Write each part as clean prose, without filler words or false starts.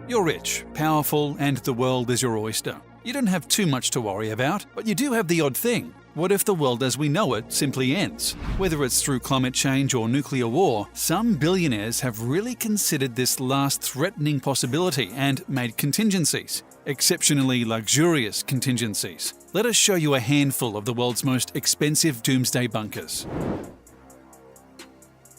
You're rich, powerful, and the world is your oyster. You don't have too much to worry about, but you do have the odd thing. What if the world as we know it simply ends? Whether it's through climate change or nuclear war, some billionaires have really considered this last threatening possibility and made contingencies. Exceptionally luxurious contingencies. Let us show you a handful of the world's most expensive doomsday bunkers.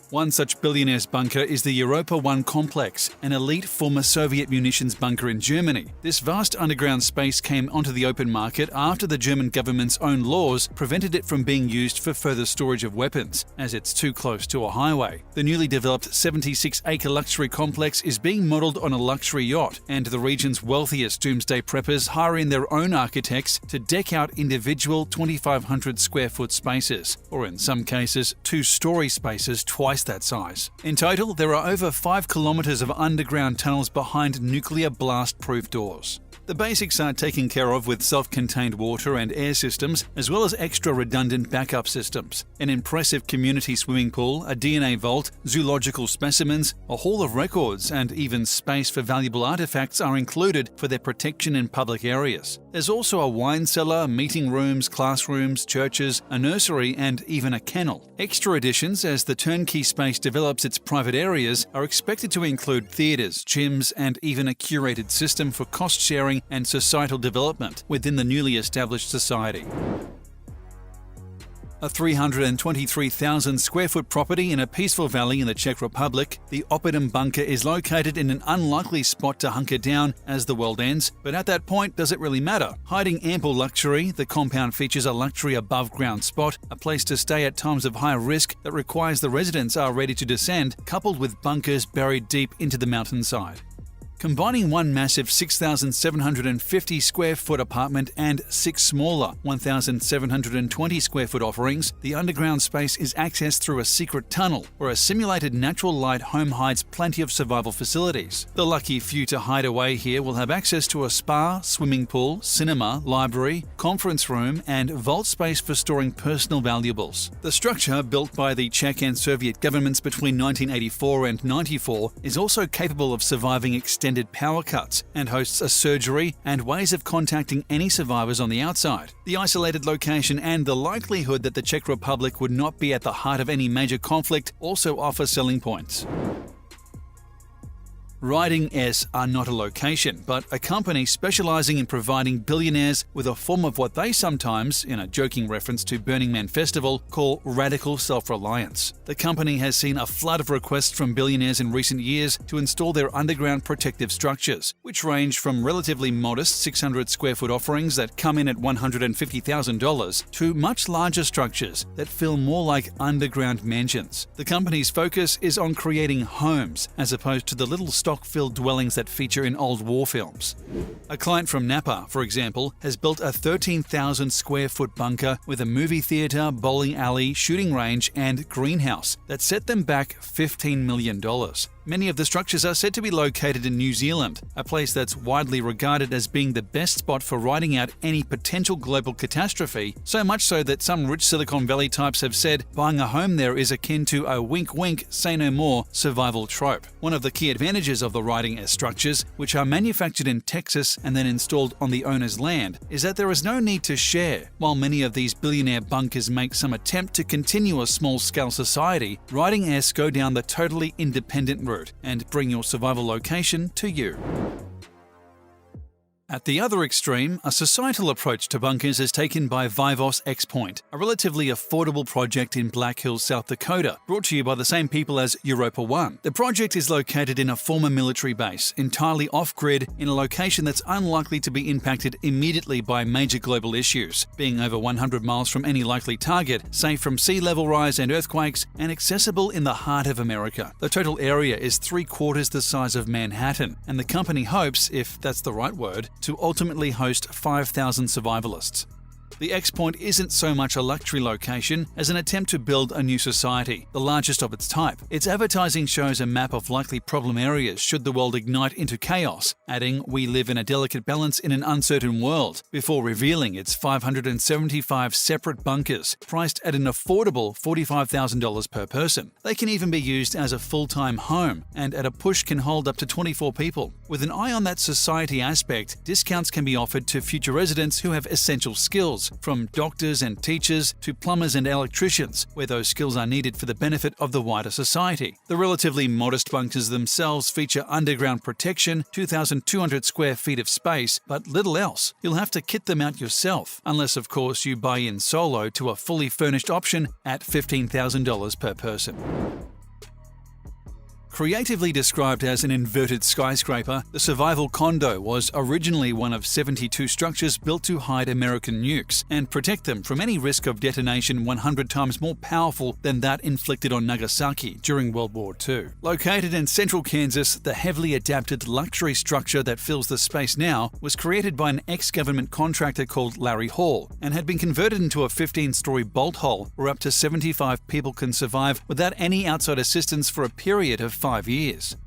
One such billionaire's bunker is the Europa 1 complex, an elite former Soviet munitions bunker in Germany. This vast underground space came onto the open market after the German government's own laws prevented it from being used for further storage of weapons, as it's too close to a highway. The newly developed 76-acre luxury complex is being modelled on a luxury yacht, and the region's wealthiest doomsday preppers hire in their own architects to deck out individual 2,500 square foot spaces, or in some cases, two-storey spaces twice that size. In total, there are over 5 kilometers of underground tunnels behind nuclear blast-proof doors. The basics are taken care of with self-contained water and air systems, as well as extra redundant backup systems. An impressive community swimming pool, a DNA vault, zoological specimens, a hall of records, and even space for valuable artifacts are included for their protection in public areas. There's also a wine cellar, meeting rooms, classrooms, churches, a nursery, and even a kennel. Extra additions, as the turnkey space develops its private areas, are expected to include theatres, gyms, and even a curated system for cost-sharing and societal development within the newly established society. A 323,000 square foot property in a peaceful valley in the Czech Republic, the Oppidum bunker is located in an unlikely spot to hunker down as the world ends, but at that point, does it really matter? Hiding ample luxury, the compound features a luxury above-ground spot, a place to stay at times of high risk that requires the residents are ready to descend, coupled with bunkers buried deep into the mountainside. Combining one massive 6,750 square foot apartment and 6 smaller 1,720 square foot offerings, the underground space is accessed through a secret tunnel where a simulated natural light home hides plenty of survival facilities. The lucky few to hide away here will have access to a spa, swimming pool, cinema, library, conference room, and vault space for storing personal valuables. The structure, built by the Czech and Soviet governments between 1984 and 94, is also capable of surviving extended power cuts and hosts a surgery and ways of contacting any survivors on the outside. The isolated location and the likelihood that the Czech Republic would not be at the heart of any major conflict also offer selling points. Riding S are not a location, but a company specializing in providing billionaires with a form of what they sometimes, in a joking reference to Burning Man Festival, call radical self-reliance. The company has seen a flood of requests from billionaires in recent years to install their underground protective structures, which range from relatively modest 600 square foot offerings that come in at $150,000 to much larger structures that feel more like underground mansions. The company's focus is on creating homes as opposed to the little stock-filled dwellings that feature in old war films. A client from Napa, for example, has built a 13,000 square foot bunker with a movie theatre, bowling alley, shooting range, and greenhouse that set them back $15 million. Many of the structures are said to be located in New Zealand, a place that's widely regarded as being the best spot for riding out any potential global catastrophe, so much so that some rich Silicon Valley types have said buying a home there is akin to a wink-wink, say-no-more survival trope. One of the key advantages of the Riding S structures, which are manufactured in Texas and then installed on the owner's land, is that there is no need to share. While many of these billionaire bunkers make some attempt to continue a small-scale society, Riding S go down the totally independent route and bring your survival location to you. At the other extreme, a societal approach to bunkers is taken by Vivos X Point, a relatively affordable project in Black Hills, South Dakota, brought to you by the same people as Europa 1. The project is located in a former military base, entirely off-grid, in a location that's unlikely to be impacted immediately by major global issues, being over 100 miles from any likely target, safe from sea level rise and earthquakes, and accessible in the heart of America. The total area is 3/4 the size of Manhattan, and the company hopes, if that's the right word, to ultimately host 5,000 survivalists. The X Point isn't so much a luxury location as an attempt to build a new society, the largest of its type. Its advertising shows a map of likely problem areas should the world ignite into chaos, adding, "We live in a delicate balance in an uncertain world," before revealing its 575 separate bunkers, priced at an affordable $45,000 per person. They can even be used as a full-time home, and at a push can hold up to 24 people. With an eye on that society aspect, discounts can be offered to future residents who have essential skills, from doctors and teachers to plumbers and electricians, where those skills are needed for the benefit of the wider society. The relatively modest bunkers themselves feature underground protection, 2,200 square feet of space, but little else. You'll have to kit them out yourself, unless of course you buy in solo to a fully furnished option at $15,000 per person. Creatively described as an inverted skyscraper, the survival condo was originally one of 72 structures built to hide American nukes and protect them from any risk of detonation 100 times more powerful than that inflicted on Nagasaki during World War II. Located in central Kansas, the heavily adapted luxury structure that fills the space now was created by an ex-government contractor called Larry Hall and had been converted into a 15-story bolt hole where up to 75 people can survive without any outside assistance for a period of 5 years.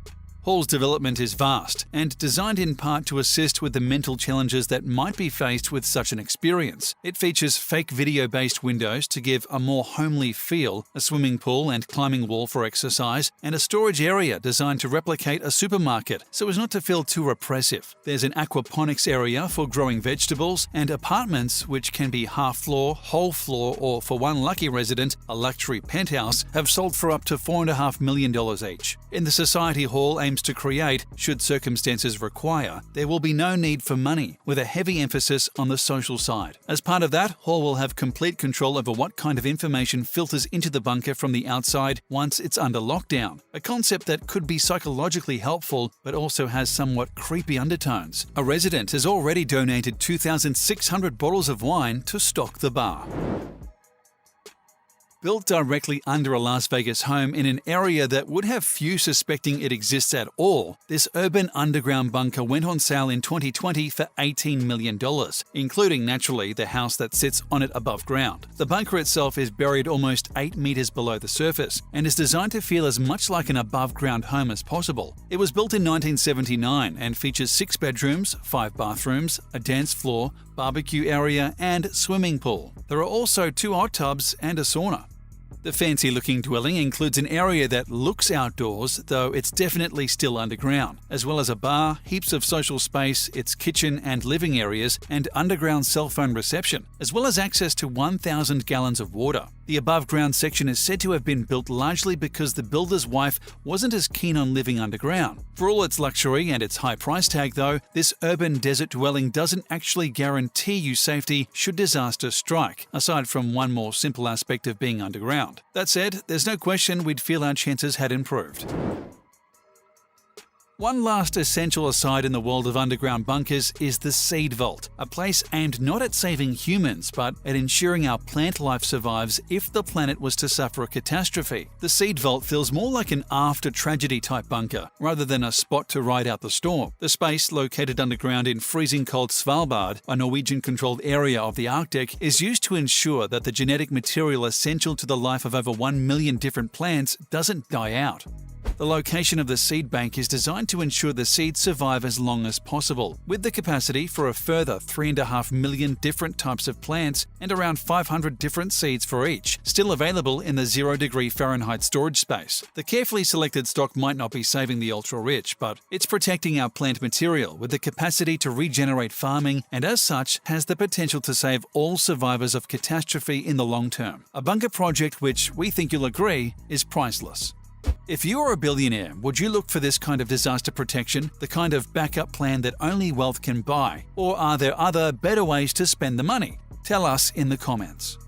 Hall's development is vast and designed in part to assist with the mental challenges that might be faced with such an experience. It features fake video-based windows to give a more homely feel, a swimming pool and climbing wall for exercise, and a storage area designed to replicate a supermarket so as not to feel too oppressive. There's an aquaponics area for growing vegetables, and apartments, which can be half-floor, whole floor, or for one lucky resident, a luxury penthouse, have sold for up to $4.5 million each. In the Society Hall aims to create, should circumstances require, there will be no need for money, with a heavy emphasis on the social side. As part of that, Hall will have complete control over what kind of information filters into the bunker from the outside once it's under lockdown, a concept that could be psychologically helpful but also has somewhat creepy undertones. A resident has already donated 2,600 bottles of wine to stock the bar. Built directly under a Las Vegas home in an area that would have few suspecting it exists at all, this urban underground bunker went on sale in 2020 for $18 million, including, naturally, the house that sits on it above ground. The bunker itself is buried almost 8 meters below the surface and is designed to feel as much like an above-ground home as possible. It was built in 1979 and features 6 bedrooms, 5 bathrooms, a dance floor, barbecue area, and swimming pool. There are also 2 hot tubs and a sauna. The fancy-looking dwelling includes an area that looks outdoors, though it's definitely still underground, as well as a bar, heaps of social space, its kitchen and living areas, and underground cell phone reception, as well as access to 1,000 gallons of water. The above-ground section is said to have been built largely because the builder's wife wasn't as keen on living underground. For all its luxury and its high price tag, though, this urban desert dwelling doesn't actually guarantee you safety should disaster strike, aside from one more simple aspect of being underground. That said, there's no question we'd feel our chances had improved. One last essential aside in the world of underground bunkers is the seed vault, a place aimed not at saving humans but at ensuring our plant life survives if the planet was to suffer a catastrophe. The seed vault feels more like an after-tragedy type bunker, rather than a spot to ride out the storm. The space, located underground in freezing cold Svalbard, a Norwegian-controlled area of the Arctic, is used to ensure that the genetic material essential to the life of over 1 million different plants doesn't die out. The location of the seed bank is designed to ensure the seeds survive as long as possible, with the capacity for a further 3.5 million different types of plants and around 500 different seeds for each, still available in the 0° Fahrenheit storage space. The carefully selected stock might not be saving the ultra-rich, but it's protecting our plant material with the capacity to regenerate farming and as such has the potential to save all survivors of catastrophe in the long term. A bunker project which, we think you'll agree, is priceless. If you are a billionaire, would you look for this kind of disaster protection, the kind of backup plan that only wealth can buy? Or are there other, better ways to spend the money? Tell us in the comments.